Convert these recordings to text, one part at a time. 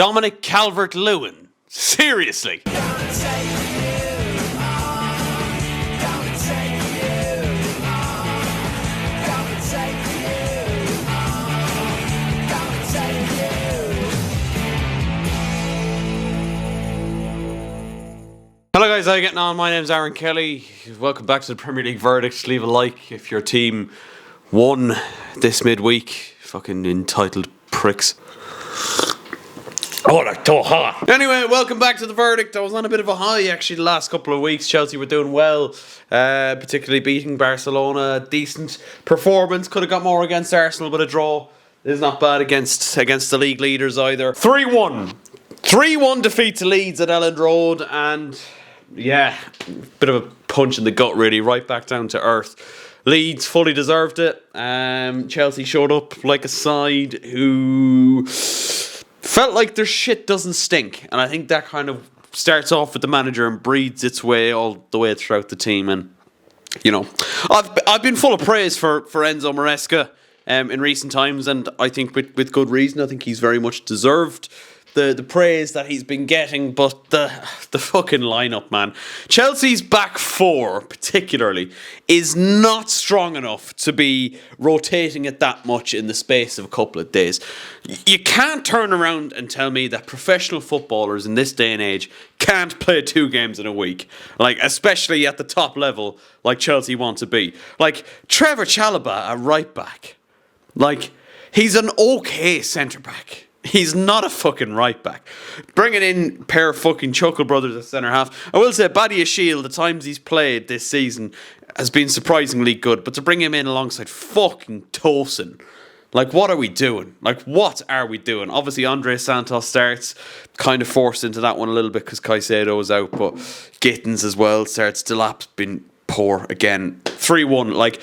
Dominic Calvert-Lewin. Seriously. Hello guys, how are you getting on? My name's Aaron Kelly. Welcome back to the Premier League Verdict. Leave a like if your team won this midweek. Fucking entitled pricks. Oh, that's so hot. Anyway, welcome back to the Verdict. I was on a bit of a high actually the last couple of weeks. Chelsea were doing well, particularly beating Barcelona. Decent performance. Could have got more against Arsenal, but a draw is not bad against the league leaders either. 3-1. 3-1 defeat to Leeds at Elland Road, and yeah, bit of a punch in the gut really, right back down to earth. Leeds fully deserved it. Chelsea showed up like a side who felt like their shit doesn't stink, and I think that kind of starts off with the manager and breeds its way all the way throughout the team. And you know, I've been full of praise for Enzo Maresca in recent times, and I think with good reason. I think he's very much deserved the praise that he's been getting, but the fucking lineup, man. Chelsea's back four, particularly, is not strong enough to be rotating it that much in the space of a couple of days. You can't turn around and tell me that professional footballers in this day and age can't play 2 games in a week, like especially at the top level, like Chelsea want to be. Like Trevor Chalobah at right back, like he's an okay centre back. He's not a fucking right back. Bringing in pair of fucking Chuckle brothers at centre half. I will say Badiashile, the times he's played this season, has been surprisingly good. But to bring him in alongside fucking Tosin, like what are we doing? Like what are we doing? Obviously Andre Santos starts, kind of forced into that one a little bit because Caicedo is out, but Gittins as well starts. Delap's been poor again. 3-1. Like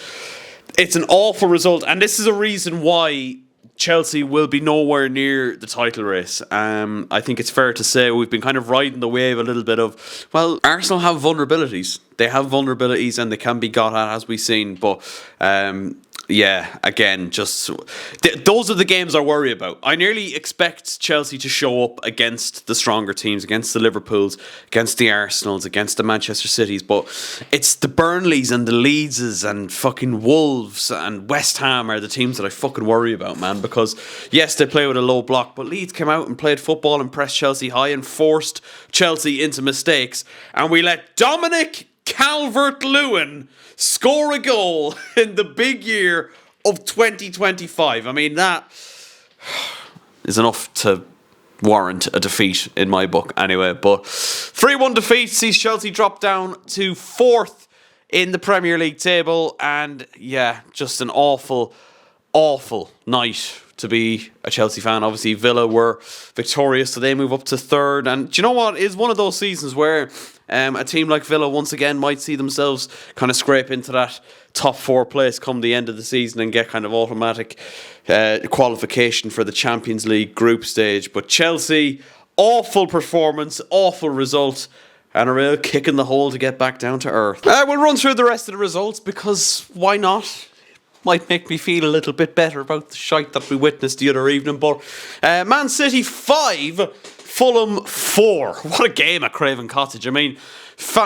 it's an awful result, and this is a reason why Chelsea will be nowhere near the title race. I think it's fair to say we've been kind of riding the wave a little bit of, well, Arsenal have vulnerabilities. They have vulnerabilities and they can be got at, as we've seen. But yeah, again, just those are the games I worry about. I nearly expect Chelsea to show up against the stronger teams, against the Liverpools, against the Arsenals, against the Manchester Cities, but it's the Burnleys and the Leedses and fucking Wolves and West Ham are the teams that I fucking worry about, man, because yes, they play with a low block, but Leeds came out and played football and pressed Chelsea high and forced Chelsea into mistakes, and we let Dominic Calvert-Lewin score a goal in the big year of 2025. I mean, that is enough to warrant a defeat in my book anyway. But 3-1 defeat sees Chelsea drop down to 4th in the Premier League table. And yeah, just an awful, awful night to be a Chelsea fan. Obviously Villa were victorious, so they move up to 3rd. And do you know what? It's one of those seasons where a team like Villa once again might see themselves kind of scrape into that top 4 place come the end of the season and get kind of automatic qualification for the Champions League group stage. But Chelsea, awful performance, awful result, and a real kick in the hole to get back down to earth. We'll run through the rest of the results because why not? Might make me feel a little bit better about the shite that we witnessed the other evening. But Man City 5, Fulham 4. What a game at Craven Cottage. I mean,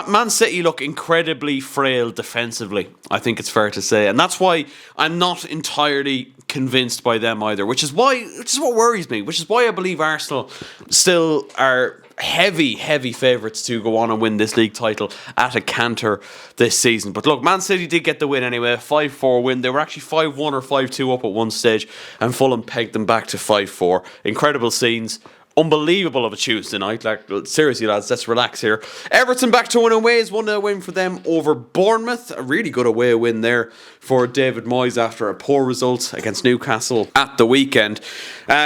Man City look incredibly frail defensively, I think it's fair to say. And that's why I'm not entirely convinced by them either, which is what worries me, which is why I believe Arsenal still are heavy favourites to go on and win this league title at a canter this season. But look, Man City did get the win anyway, 5-4 win. They were actually 5-1 or 5-2 up at one stage, and Fulham pegged them back to 5-4. Incredible scenes. Unbelievable of a Tuesday night. Like, seriously, lads, let's relax here. Everton back to 1 away. 1-0 win for them over Bournemouth. A really good away win there for David Moyes after a poor result against Newcastle at the weekend.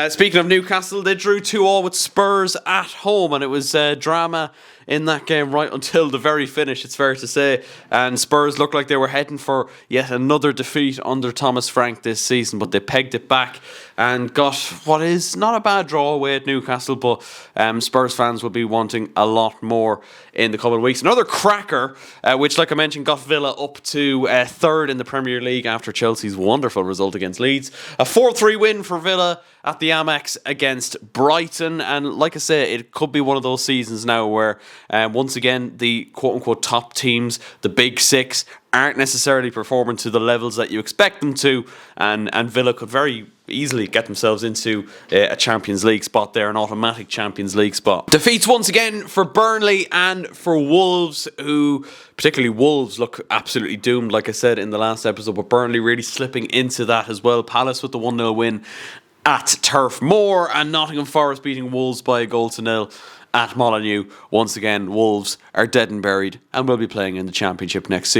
Speaking of Newcastle, they drew 2-2 with Spurs at home, and it was drama in that game right until the very finish, it's fair to say. And Spurs looked like they were heading for yet another defeat under Thomas Frank this season, but they pegged it back and got what is not a bad draw away at Newcastle, but Spurs fans will be wanting a lot more in the coming weeks. Another cracker, which, like I mentioned, got Villa up to third in the Premier Premier League after Chelsea's wonderful result against Leeds. A 4-3 win for Villa at the Amex against Brighton. And like I say, it could be one of those seasons now where once again the quote-unquote top teams, the big six, aren't necessarily performing to the levels that you expect them to, and Villa could very easily get themselves into a Champions League spot there, an automatic Champions League spot. Defeats once again for Burnley and for Wolves, who, particularly Wolves, look absolutely doomed, like I said in the last episode, but Burnley really slipping into that as well. Palace with the 1-0 win at Turf Moor, and Nottingham Forest beating Wolves by 1-0 at Molineux. Once again, Wolves are dead and buried and will be playing in the Championship next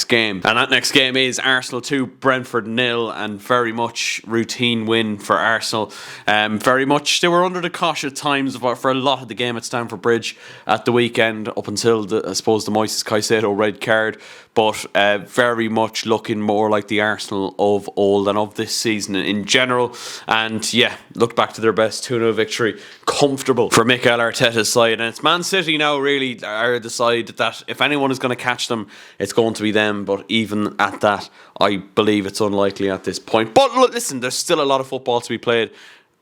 game. And that next game is Arsenal 2, Brentford 0, and very much routine win for Arsenal. Very much, they were under the cosh at times for a lot of the game at Stamford Bridge at the weekend, up until, the Moises Caicedo red card. But very much looking more like the Arsenal of old and of this season in general. And yeah, look back to their best 2-0 victory. Comfortable for Mikel Arteta's side. And it's Man City now really are the side that if anyone is going to catch them, it's going to be them. But even at that, I believe it's unlikely at this point. But look, listen, there's still a lot of football to be played.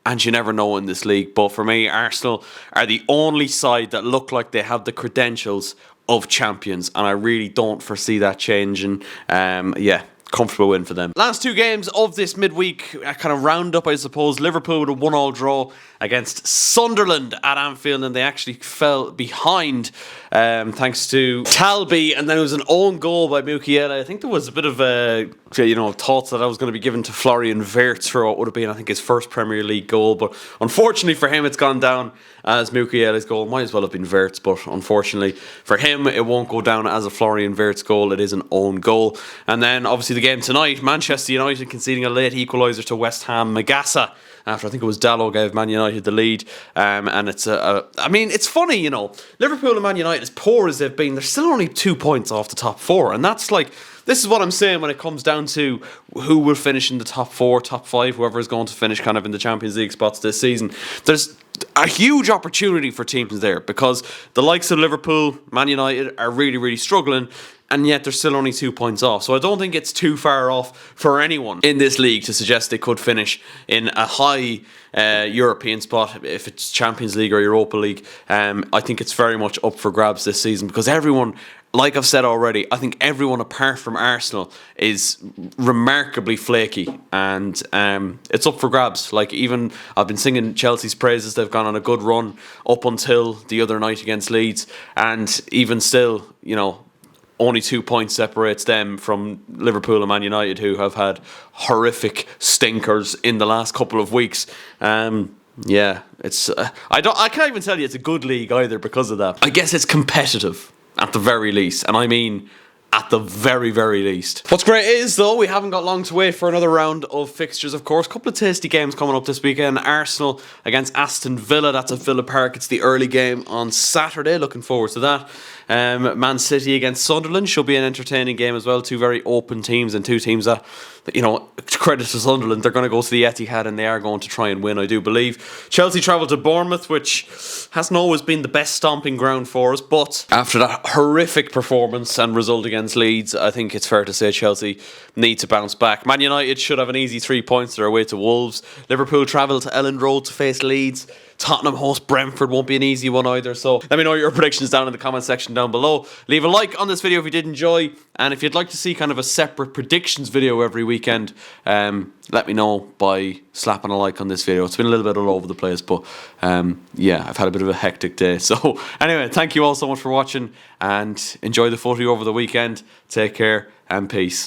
And you never know in this league. But for me, Arsenal are the only side that look like they have the credentials of champions, and I really don't foresee that changing. Comfortable win for them. Last two games of this midweek, a kind of roundup, I suppose. Liverpool with a 1-1 draw against Sunderland at Anfield, and they actually fell behind thanks to Talby, and then it was an own goal by Mukiele. I think there was a bit of thoughts that I was going to be given to Florian Wirtz for what would have been, I think, his first Premier League goal, but unfortunately for him, it's gone down as Mukiele's goal. Might as well have been Wirtz, but unfortunately for him, it won't go down as a Florian Wirtz goal. It is an own goal. And then obviously the game tonight, Manchester United conceding a late equaliser to West Ham. Magassa, after I think it was Dalot, gave Man United the lead. And it's it's funny, Liverpool and Man United, as poor as they've been, they're still only 2 points off the top four. And that's like, this is what I'm saying when it comes down to who will finish in the top four, top five, whoever is going to finish kind of in the Champions League spots this season. There's a huge opportunity for teams there because the likes of Liverpool, Man United are really, really struggling, and yet they're still only 2 points off. So I don't think it's too far off for anyone in this league to suggest they could finish in a high European spot, if it's Champions League or Europa League. I think it's very much up for grabs this season because everyone, like I've said already, I think everyone apart from Arsenal is remarkably flaky, and it's up for grabs. Like, even I've been singing Chelsea's praises. They've gone on a good run up until the other night against Leeds, and even still, only 2 points separates them from Liverpool and Man United, who have had horrific stinkers in the last couple of weeks. It's I can't even tell you it's a good league either because of that. I guess it's competitive at the very least, and I mean at the very, very least. What's great is, though, we haven't got long to wait for another round of fixtures, of course. A couple of tasty games coming up this weekend. Arsenal against Aston Villa. That's at Villa Park. It's the early game on Saturday. Looking forward to that. Man City against Sunderland should be an entertaining game as well. Two very open teams, and two teams that, credit to Sunderland, they're going to go to the Etihad and they are going to try and win, I do believe. Chelsea travel to Bournemouth, which hasn't always been the best stomping ground for us, but after that horrific performance and result against Leeds, I think it's fair to say Chelsea need to bounce back. Man United should have an easy 3 points. They're away to Wolves. Liverpool travel to Elland Road to face Leeds. Tottenham host Brentford, won't be an easy one either. So let me know your predictions down in the comment section down below. Leave a like on this video if you did enjoy, and if you'd like to see kind of a separate predictions video every weekend, let me know by slapping a like on this video. It's been a little bit all over the place, but I've had a bit of a hectic day. So anyway, thank you all so much for watching, and enjoy the footy over the weekend. Take care and peace.